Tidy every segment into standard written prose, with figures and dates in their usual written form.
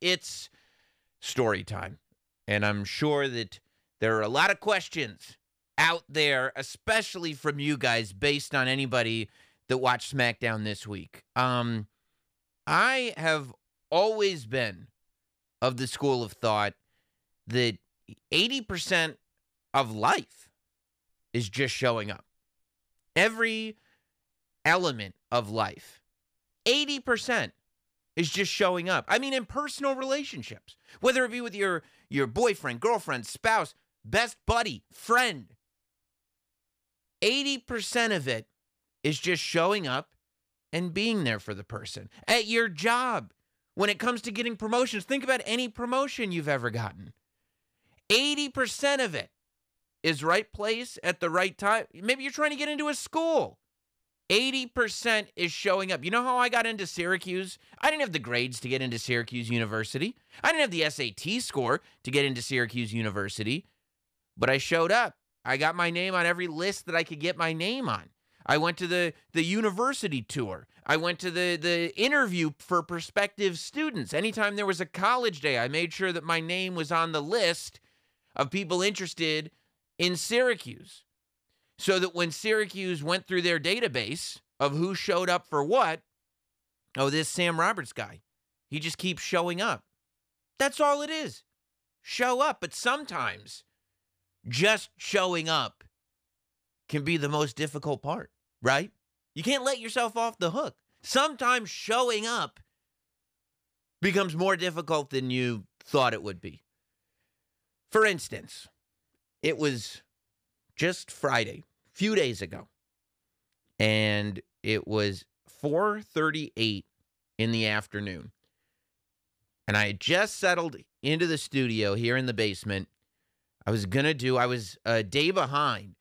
It's story time. And I'm sure that there are a lot of questions out there, especially from you guys, based on anybody that watched SmackDown this week. I have always been of the school of thought that 80% of life is just showing up. Every element of life, 80% is just showing up. I mean, in personal relationships, whether it be with your boyfriend, girlfriend, spouse, best buddy, friend, 80% of it is just showing up and being there for the person. At your job, when it comes to getting promotions, think about any promotion you've ever gotten. 80% of it is right place at the right time. Maybe you're trying to get into a school. 80% is showing up. You know how I got into Syracuse? I didn't have the grades to get into Syracuse University. I didn't have the SAT score to get into Syracuse University, but I showed up. I got my name on every list that I could get my name on. I went to the university tour. I went to the interview for prospective students. Anytime there was a college day, I made sure that my name was on the list of people interested in Syracuse, so that when Syracuse went through their database of who showed up for what, oh, this Sam Roberts guy, he just keeps showing up. That's all it is. Show up. But sometimes just showing up can be the most difficult part, right? You can't let yourself off the hook. Sometimes showing up becomes more difficult than you thought it would be. For instance, it was just Friday, a few days ago, and it was 4:38 in the afternoon, and I had just settled into the studio here in the basement. I was a day behind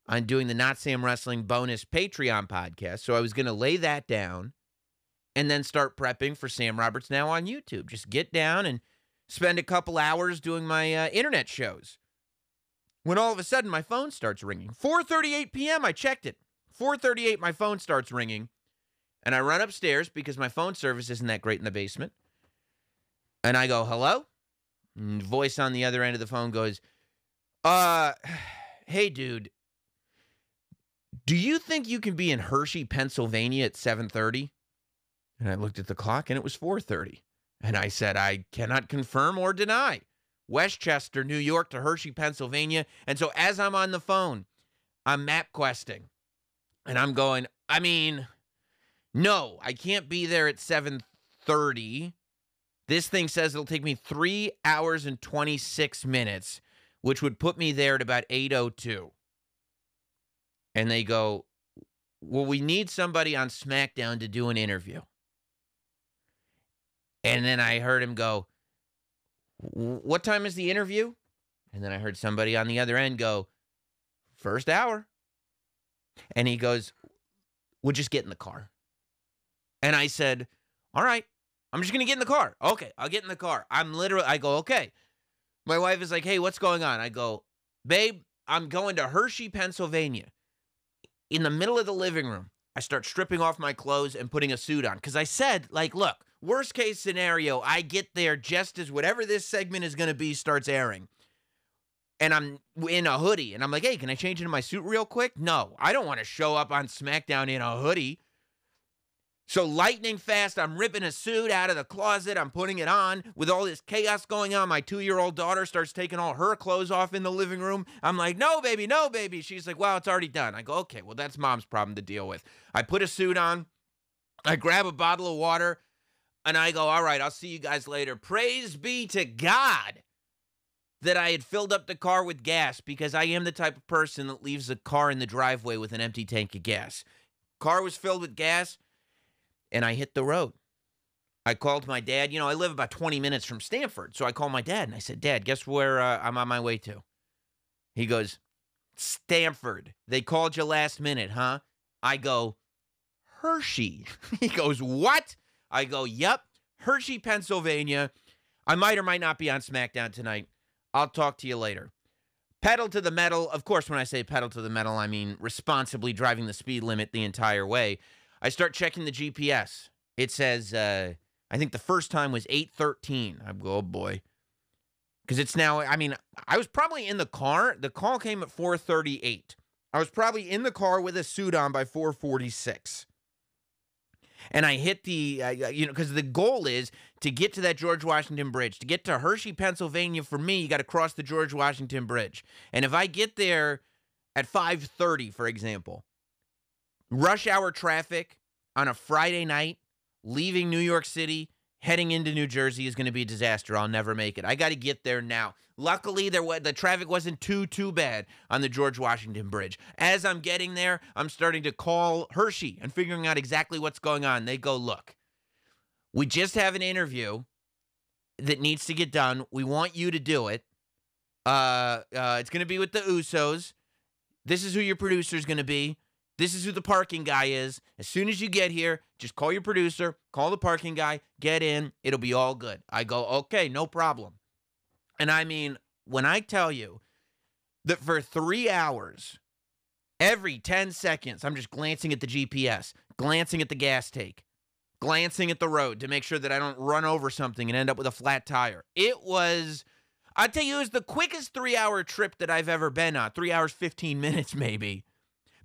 on doing the Notsam Wrestling bonus Patreon podcast, so I was going to lay that down and then start prepping for Sam Roberts Now on YouTube. Just get down and spend a couple hours doing my internet shows. When all of a sudden my phone starts ringing. 4:38 p.m., I checked it. 4:38, my phone starts ringing. And I run upstairs because my phone service isn't that great in the basement. And I go, hello? And voice on the other end of the phone goes, hey, dude, do you think you can be in Hershey, Pennsylvania at 7:30? And I looked at the clock and it was 4:30. And I said, I cannot confirm or deny. Westchester, New York to Hershey, Pennsylvania. And so as I'm on the phone, I'm map questing. And I'm going, no, I can't be there at 7:30. This thing says it'll take me 3 hours and 26 minutes, which would put me there at about 8:02. And they go, well, we need somebody on Smackdown to do an interview. And then I heard him go, what time is the interview? And then I heard somebody on the other end go, first hour. And he goes, we'll just get in the car. And I said, all right, I'm just going to get in the car. Okay, I'll get in the car. I go, okay. My wife is like, hey, what's going on? I go, babe, I'm going to Hershey, Pennsylvania. In the middle of the living room, I start stripping off my clothes and putting a suit on. Because I said, look, worst case scenario, I get there just as whatever this segment is going to be starts airing. And I'm in a hoodie. And I'm like, hey, can I change into my suit real quick? No, I don't want to show up on SmackDown in a hoodie. So lightning fast, I'm ripping a suit out of the closet. I'm putting it on. With all this chaos going on, my 2-year-old daughter starts taking all her clothes off in the living room. I'm like, no, baby, no, baby. She's like, well, it's already done. I go, okay, well, that's mom's problem to deal with. I put a suit on. I grab a bottle of water. And I go, all right, I'll see you guys later. Praise be to God that I had filled up the car with gas, because I am the type of person that leaves a car in the driveway with an empty tank of gas. Car was filled with gas, and I hit the road. I called my dad. I live about 20 minutes from Stamford, so I called my dad, and I said, Dad, guess where I'm on my way to? He goes, Stamford. They called you last minute, huh? I go, Hershey. He goes, what? I go, yep, Hershey, Pennsylvania. I might or might not be on SmackDown tonight. I'll talk to you later. Pedal to the metal. Of course, when I say pedal to the metal, I mean responsibly driving the speed limit the entire way. I start checking the GPS. It says I think the first time was 8:13. I go, oh boy. Because it's now, I mean, I was probably in the car. The call came at 4:38. I was probably in the car with a suit on by 4:46. And I hit the, because the goal is to get to that George Washington Bridge. To get to Hershey, Pennsylvania, for me, you got to cross the George Washington Bridge. And if I get there at 5:30, for example, rush hour traffic on a Friday night, leaving New York City, heading into New Jersey is going to be a disaster. I'll never make it. I got to get there now. Luckily, the traffic wasn't too bad on the George Washington Bridge. As I'm getting there, I'm starting to call Hershey and figuring out exactly what's going on. They go, look, we just have an interview that needs to get done. We want you to do it. It's going to be with the Usos. This is who your producer is going to be. This is who the parking guy is. As soon as you get here, just call your producer, call the parking guy, get in. It'll be all good. I go, okay, no problem. And I mean, when I tell you that for 3 hours, every 10 seconds, I'm just glancing at the GPS, glancing at the gas tank, glancing at the road to make sure that I don't run over something and end up with a flat tire. It was, I'll tell you, it was the quickest 3-hour trip that I've ever been on. 3 hours, 15 minutes maybe.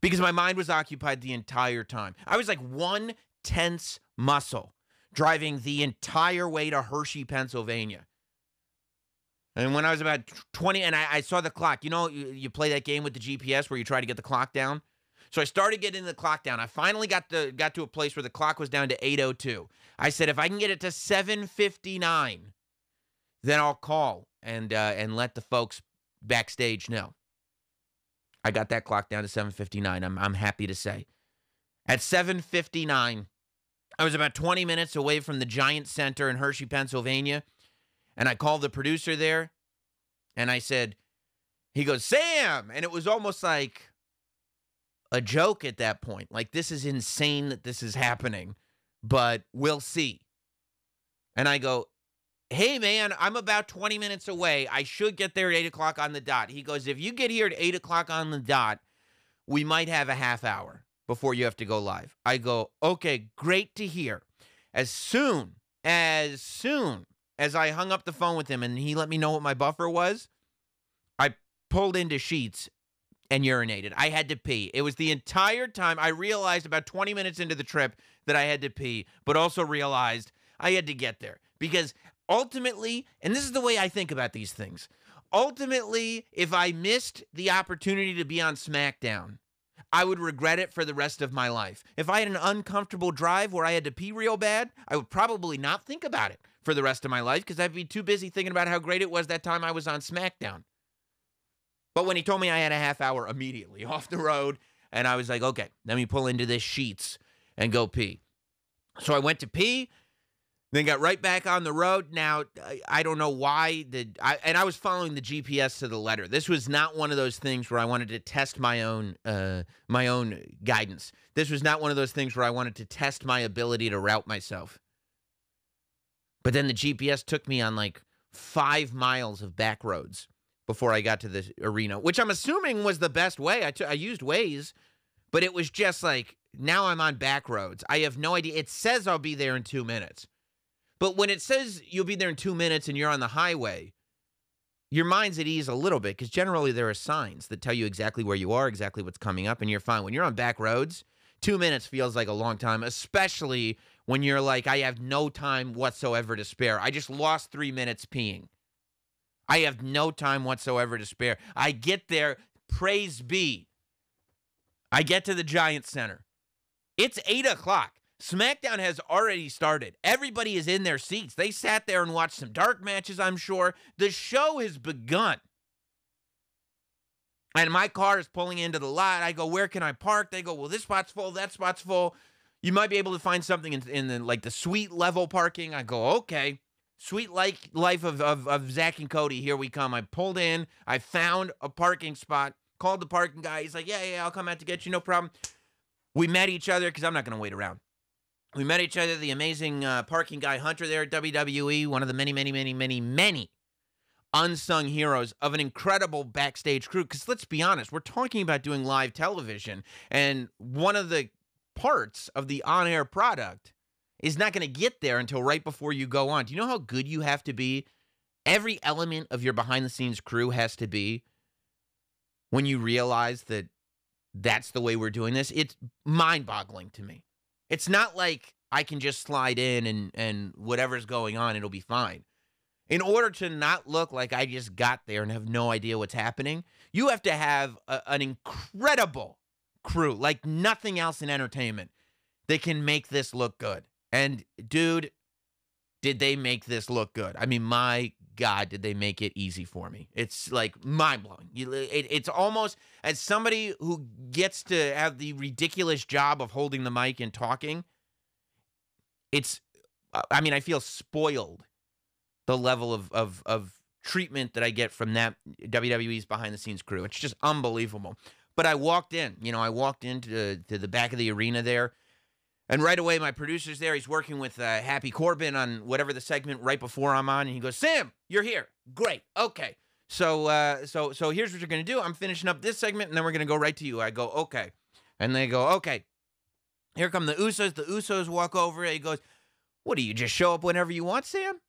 Because my mind was occupied the entire time. I was like one tense muscle driving the entire way to Hershey, Pennsylvania. And when I was about 20, and I saw the clock. You know, you play that game with the GPS where you try to get the clock down? So I started getting the clock down. I finally got to a place where the clock was down to 8:02. I said, if I can get it to 7:59, then I'll call and let the folks backstage know. I got that clock down to 7:59, I'm happy to say. At 7:59, I was about 20 minutes away from the Giant Center in Hershey, Pennsylvania, and I called the producer there, and I said, he goes, Sam! And it was almost like a joke at that point. Like, this is insane that this is happening, but we'll see. And I go, hey, man, I'm about 20 minutes away. I should get there at 8 o'clock on the dot. He goes, if you get here at 8 o'clock on the dot, we might have a half hour before you have to go live. I go, okay, great to hear. As soon as I hung up the phone with him and he let me know what my buffer was, I pulled into Sheetz and urinated. I had to pee. It was the entire time. I realized about 20 minutes into the trip that I had to pee, but also realized I had to get there. Because ultimately, and this is the way I think about these things, ultimately, if I missed the opportunity to be on Smackdown, I would regret it for the rest of my life. If I had an uncomfortable drive where I had to pee real bad, I would probably not think about it for the rest of my life because I'd be too busy thinking about how great it was that time I was on Smackdown. But when he told me I had a half hour immediately off the road, and I was like, okay, let me pull into this Sheetz and go pee. So I went to pee, then got right back on the road. Now, I don't know why. I was following the GPS to the letter. This was not one of those things where I wanted to test my own guidance. This was not one of those things where I wanted to test my ability to route myself. But then the GPS took me on like 5 miles of back roads before I got to the arena, which I'm assuming was the best way. I used Waze, but it was just like, now I'm on back roads. I have no idea. It says I'll be there in 2 minutes. But when it says you'll be there in 2 minutes and you're on the highway, your mind's at ease a little bit because generally there are signs that tell you exactly where you are, exactly what's coming up, and you're fine. When you're on back roads, 2 minutes feels like a long time, especially when you're like, I have no time whatsoever to spare. I just lost 3 minutes peeing. I have no time whatsoever to spare. I get there, praise be. I get to the Giant Center. It's 8 o'clock. SmackDown has already started. Everybody is in their seats. They sat there and watched some dark matches, I'm sure. The show has begun. And my car is pulling into the lot. I go, where can I park? They go, well, this spot's full, that spot's full. You might be able to find something in the, like the suite level parking. I go, okay. Sweet life of Zach and Cody. Here we come. I pulled in. I found a parking spot. Called the parking guy. He's like, yeah, I'll come out to get you. No problem. We met each other because I'm not going to wait around. We met each other, the amazing parking guy Hunter there at WWE, one of the many unsung heroes of an incredible backstage crew. Because let's be honest, we're talking about doing live television, and one of the parts of the on-air product is not going to get there until right before you go on. Do you know how good you have to be? Every element of your behind-the-scenes crew has to be when you realize that that's the way we're doing this. It's mind-boggling to me. It's not like I can just slide in and whatever's going on, it'll be fine. In order to not look like I just got there and have no idea what's happening, you have to have an incredible crew, like nothing else in entertainment, that can make this look good. And, dude, did they make this look good? I mean, my God, did they make it easy for me. It's, like, mind-blowing. It's almost, as somebody who gets to have the ridiculous job of holding the mic and talking, I mean, I feel spoiled, the level of treatment that I get from that WWE's behind-the-scenes crew. It's just unbelievable. But I walked in. I walked into the back of the arena there, and right away my producer's there. He's working with Happy Corbin on whatever the segment right before I'm on, and he goes, "Sam, you're here. Great. Okay. So here's what you're going to do. I'm finishing up this segment, and then we're going to go right to you." I go, "Okay." And they go, "Okay. Here come the Usos." The Usos walk over. He goes, "What, do you just show up whenever you want, Sam?"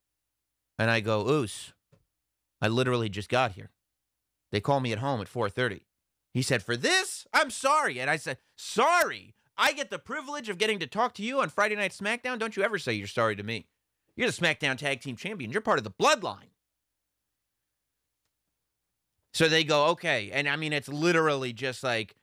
And I go, "Oos, I literally just got here. They call me at home at 4:30. He said, "For this? I'm sorry." And I said, "Sorry? I get the privilege of getting to talk to you on Friday Night SmackDown? Don't you ever say you're sorry to me. You're the SmackDown Tag Team Champions. You're part of the bloodline." So they go, "Okay." And I mean, it's literally just like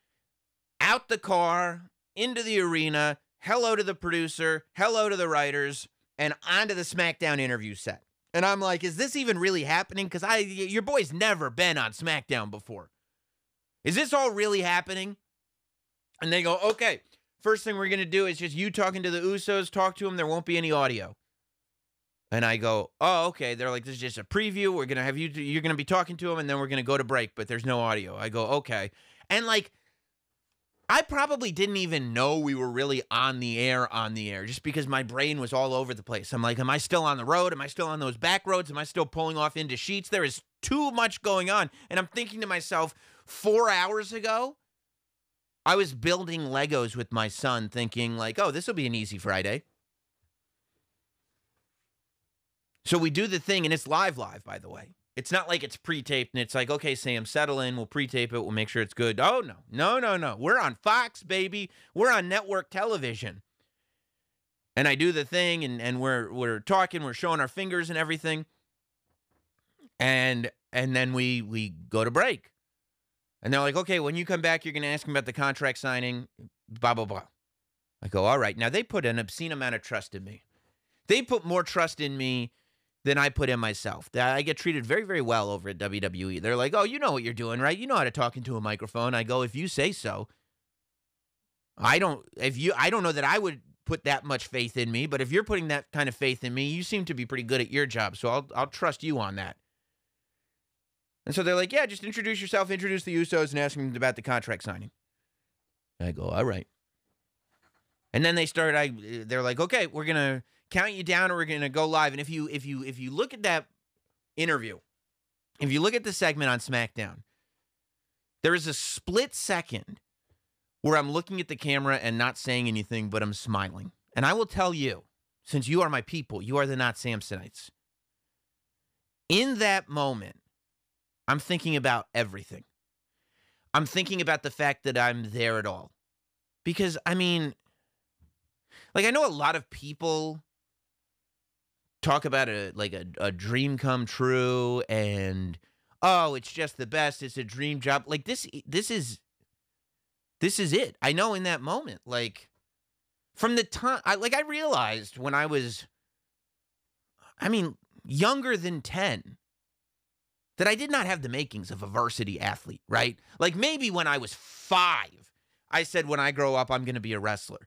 out the car, into the arena, hello to the producer, hello to the writers, and onto the SmackDown interview set. And I'm like, is this even really happening? Because your boy's never been on SmackDown before. Is this all really happening? And they go, "Okay, first thing we're going to do is just you talking to the Usos, talk to them. There won't be any audio." And I go, "Oh, okay." They're like, "This is just a preview. We're going to have you're going to be talking to them, and then we're going to go to break, but there's no audio." I go, "Okay." And like, I probably didn't even know we were really on the air, just because my brain was all over the place. I'm like, am I still on the road? Am I still on those back roads? Am I still pulling off into sheets? There is too much going on. And I'm thinking to myself, 4 hours ago, I was building Legos with my son thinking like, oh, this will be an easy Friday. So we do the thing, and it's live, by the way. It's not like it's pre-taped, and it's like, okay, Sam, settle in. We'll pre-tape it. We'll make sure it's good. Oh, no. We're on Fox, baby. We're on network television. And I do the thing, and we're talking. We're showing our fingers and everything. And then we go to break. And they're like, okay, when you come back, you're going to ask them about the contract signing, blah, blah, blah. I go, all right. Now, they put an obscene amount of trust in me. They put more trust in me than I put in myself. I get treated very, very well over at WWE. They're like, "Oh, you know what you're doing, right? You know how to talk into a microphone." I go, "If you say so." I don't know that I would put that much faith in me, but if you're putting that kind of faith in me, you seem to be pretty good at your job, so I'll trust you on that. And so they're like, "Yeah, just introduce yourself, introduce the Usos, and ask them about the contract signing." I go, "All right." And then they're like, "Okay, we're gonna count you down, or we're gonna go live." And if you look at that interview, if you look at the segment on SmackDown, there is a split second where I'm looking at the camera and not saying anything, but I'm smiling. And I will tell you, since you are my people, you are the Not Samsonites. In that moment, I'm thinking about everything. I'm thinking about the fact that I'm there at all. Because, I mean, like, I know a lot of people talk about a dream come true, and oh, it's just the best. It's a dream job. Like this is it. I know in that moment, like from the time I realized when I was, younger than 10, that I did not have the makings of a varsity athlete, right? Like maybe when I was 5, I said, when I grow up, I'm going to be a wrestler.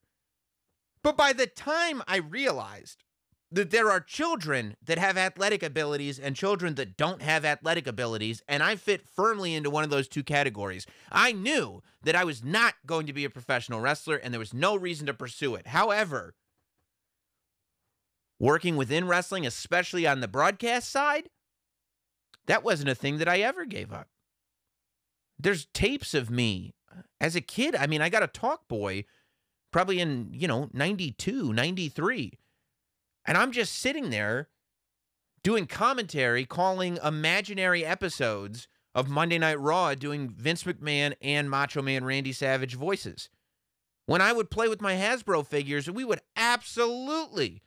But by the time I realized that there are children that have athletic abilities and children that don't have athletic abilities, and I fit firmly into one of those two categories, I knew that I was not going to be a professional wrestler, and there was no reason to pursue it. However, working within wrestling, especially on the broadcast side, that wasn't a thing that I ever gave up. There's tapes of me as a kid. I got a talk boy probably in, 92, 93. And I'm just sitting there doing commentary, calling imaginary episodes of Monday Night Raw, doing Vince McMahon and Macho Man Randy Savage voices. When I would play with my Hasbro figures, we would absolutely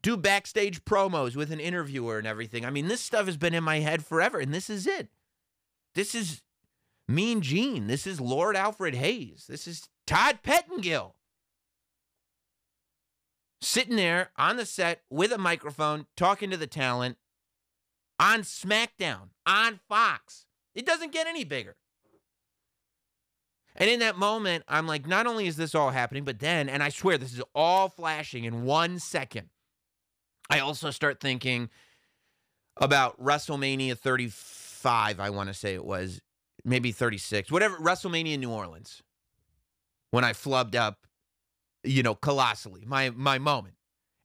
do backstage promos with an interviewer and everything. I mean, this stuff has been in my head forever, and this is it. This is Mean Gene. This is Lord Alfred Hayes. This is Todd Pettengill. Sitting there on the set with a microphone, talking to the talent on Smackdown, on Fox. It doesn't get any bigger. And in that moment, I'm like, not only is this all happening, but then, and I swear this is all flashing in 1 second, I also start thinking about WrestleMania 35, I want to say it was, maybe 36, whatever, WrestleMania New Orleans, when I flubbed up, colossally, my moment.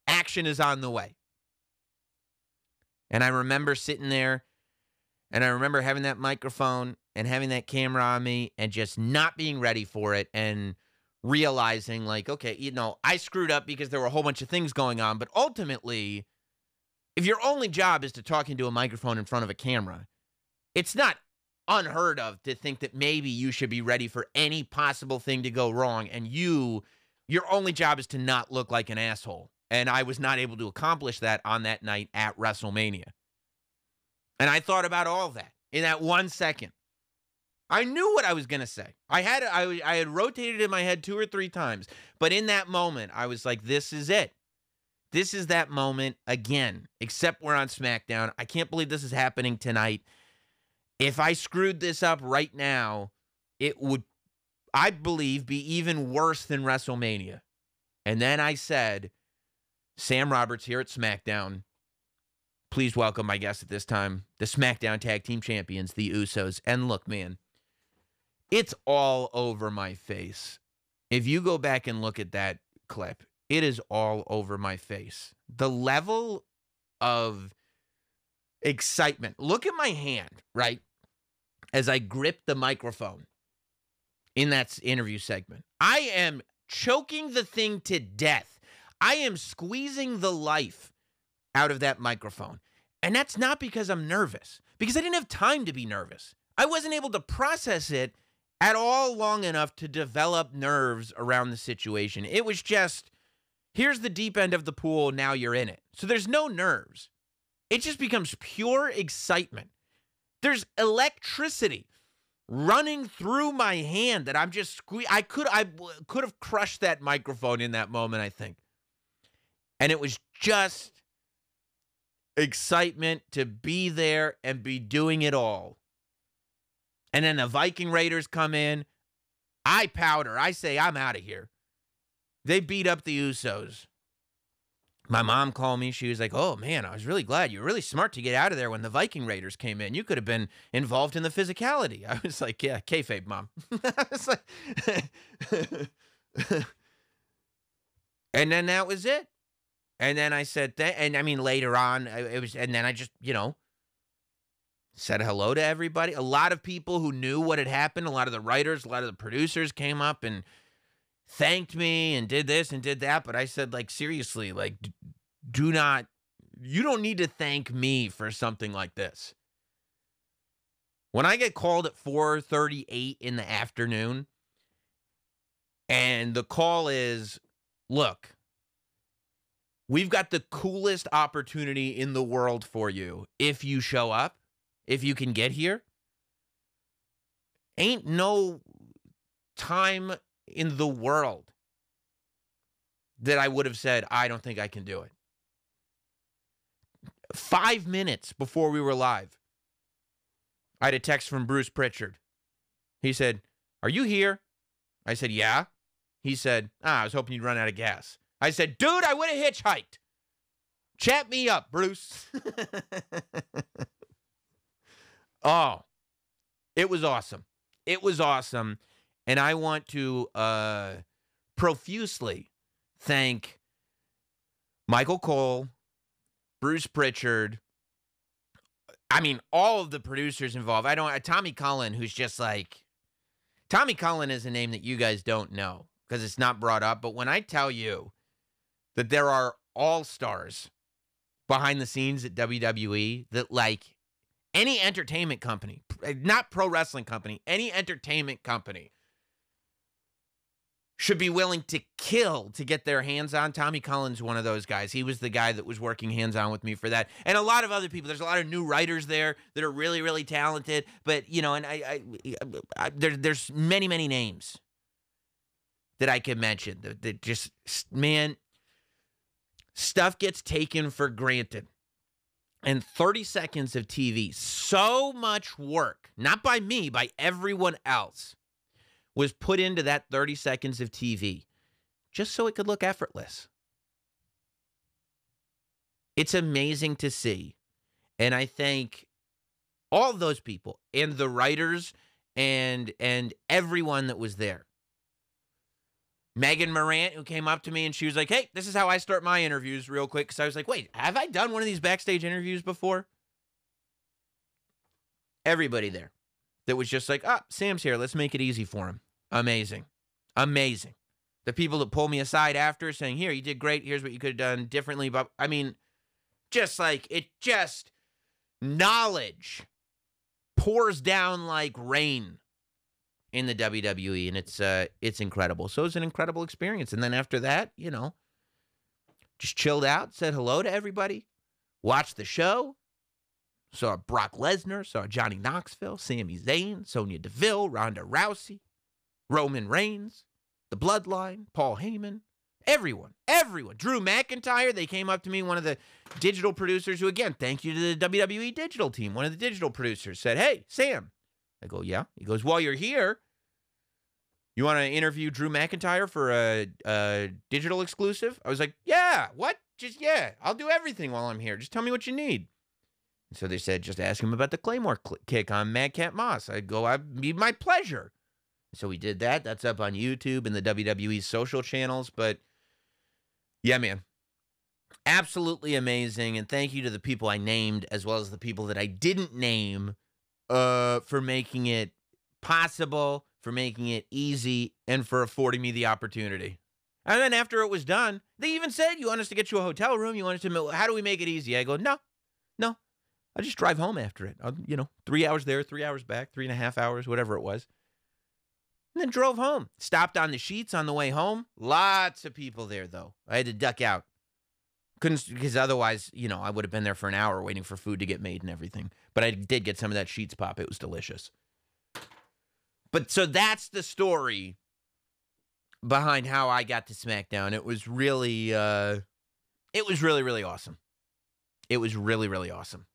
Action is on the way. And I remember sitting there, and I remember having that microphone and having that camera on me and just not being ready for it and realizing, like, okay, I screwed up because there were a whole bunch of things going on. But ultimately, if your only job is to talk into a microphone in front of a camera, it's not unheard of to think that maybe you should be ready for any possible thing to go wrong. And your only job is to not look like an asshole. And I was not able to accomplish that on that night at WrestleMania. And I thought about all of that in that 1 second. I knew what I was going to say. I had rotated in my head 2 or 3 times. But in that moment, I was like, this is it. This is that moment again, except we're on SmackDown. I can't believe this is happening tonight. If I screwed this up right now, it would, I believe, be even worse than WrestleMania. And then I said, Sam Roberts here at SmackDown. Please welcome my guest at this time, the SmackDown Tag Team Champions, the Usos. And look, man, it's all over my face. If you go back and look at that clip, it is all over my face. The level of excitement. Look at my hand, right? As I grip the microphone in that interview segment. I am choking the thing to death. I am squeezing the life out of that microphone. And that's not because I'm nervous, because I didn't have time to be nervous. I wasn't able to process it at all long enough to develop nerves around the situation. It was just, here's the deep end of the pool, now you're in it. So there's no nerves. It just becomes pure excitement. There's electricity running through my hand that I'm just I could have crushed that microphone in that moment, I think. And it was just excitement to be there and be doing it all. And then the Viking Raiders come in. I powder. I say, I'm out of here. They beat up the Usos. My mom called me. She was like, oh, man, I was really glad. You were really smart to get out of there when the Viking Raiders came in. You could have been involved in the physicality. I was like, yeah, kayfabe, Mom. I was like, and then that was it. And then I said that, and I mean, later on, it was, and then I just, said hello to everybody. A lot of people who knew what had happened, a lot of the writers, a lot of the producers came up and thanked me and did this and did that. But I said, like, seriously, like, you don't need to thank me for something like this. When I get called at 4:38 in the afternoon, and the call is, look, we've got the coolest opportunity in the world for you. If you show up, if you can get here, ain't no time in the world that I would have said, I don't think I can do it. 5 minutes before we were live, I had a text from Bruce Pritchard. He said, are you here? I said, yeah. He said, I was hoping you'd run out of gas. I said, dude, I would have hitchhiked. Chat me up, Bruce. Oh, it was awesome. It was awesome. And I want to profusely thank Michael Cole, Bruce Pritchard. I mean, all of the producers involved. Tommy Cullen, who's just like, Tommy Cullen is a name that you guys don't know because it's not brought up. But when I tell you that there are all-stars behind the scenes at WWE that, like, any entertainment company, not pro wrestling company, any entertainment company should be willing to kill to get their hands on. Tommy Cullen's one of those guys. He was the guy that was working hands-on with me for that. And a lot of other people. There's a lot of new writers there that are really, really talented. But, you know, and there's many, many names that I could mention that just, man, stuff gets taken for granted. And 30 seconds of TV, so much work, not by me, by everyone else, was put into that 30 seconds of TV just so it could look effortless. It's amazing to see. And I thank all of those people and the writers and everyone that was there. Megan Morant, who came up to me and she was like, hey, this is how I start my interviews real quick. Because I was like, wait, have I done one of these backstage interviews before? Everybody there that was just like, oh, Sam's here. Let's make it easy for him. Amazing. Amazing. The people that pull me aside after saying, here, you did great. Here's what you could have done differently. But I mean, just like knowledge pours down like rain in the WWE, and it's incredible. So it was an incredible experience. And then after that, you know, just chilled out, said hello to everybody, watched the show, saw Brock Lesnar, saw Johnny Knoxville, Sami Zayn, Sonya Deville, Ronda Rousey, Roman Reigns, The Bloodline, Paul Heyman, everyone, Drew McIntyre. They came up to me, one of the digital producers, who, again, thank you to the WWE digital team. One of the digital producers said, hey, Sam. I go, yeah. He goes, while you're here, you want to interview Drew McIntyre for a digital exclusive? I was like, yeah, what? Yeah, I'll do everything while I'm here. Just tell me what you need. And so they said, just ask him about the Claymore kick on Madcap Moss. I go, it'd be my pleasure. So we did that. That's up on YouTube and the WWE's social channels. But yeah, man, absolutely amazing. And thank you to the people I named as well as the people that I didn't name for making it possible, for making it easy, and for affording me the opportunity. And then after it was done, they even said, you want us to get you a hotel room? You want us to, how do we make it easy? I go, no. I'll just drive home after it. 3 hours there, 3 hours back, 3.5 hours, whatever it was. And then drove home. Stopped on the Sheets on the way home. Lots of people there, though. I had to duck out. Couldn't, because otherwise, I would have been there for an hour waiting for food to get made and everything. But I did get some of that Sheets pop. It was delicious. But so that's the story behind how I got to SmackDown. It was really, really awesome. It was really, really awesome.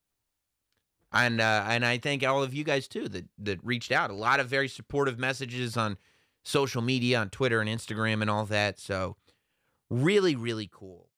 And I thank all of you guys, too, that reached out. A lot of very supportive messages on social media, on Twitter and Instagram and all that. So really, really cool.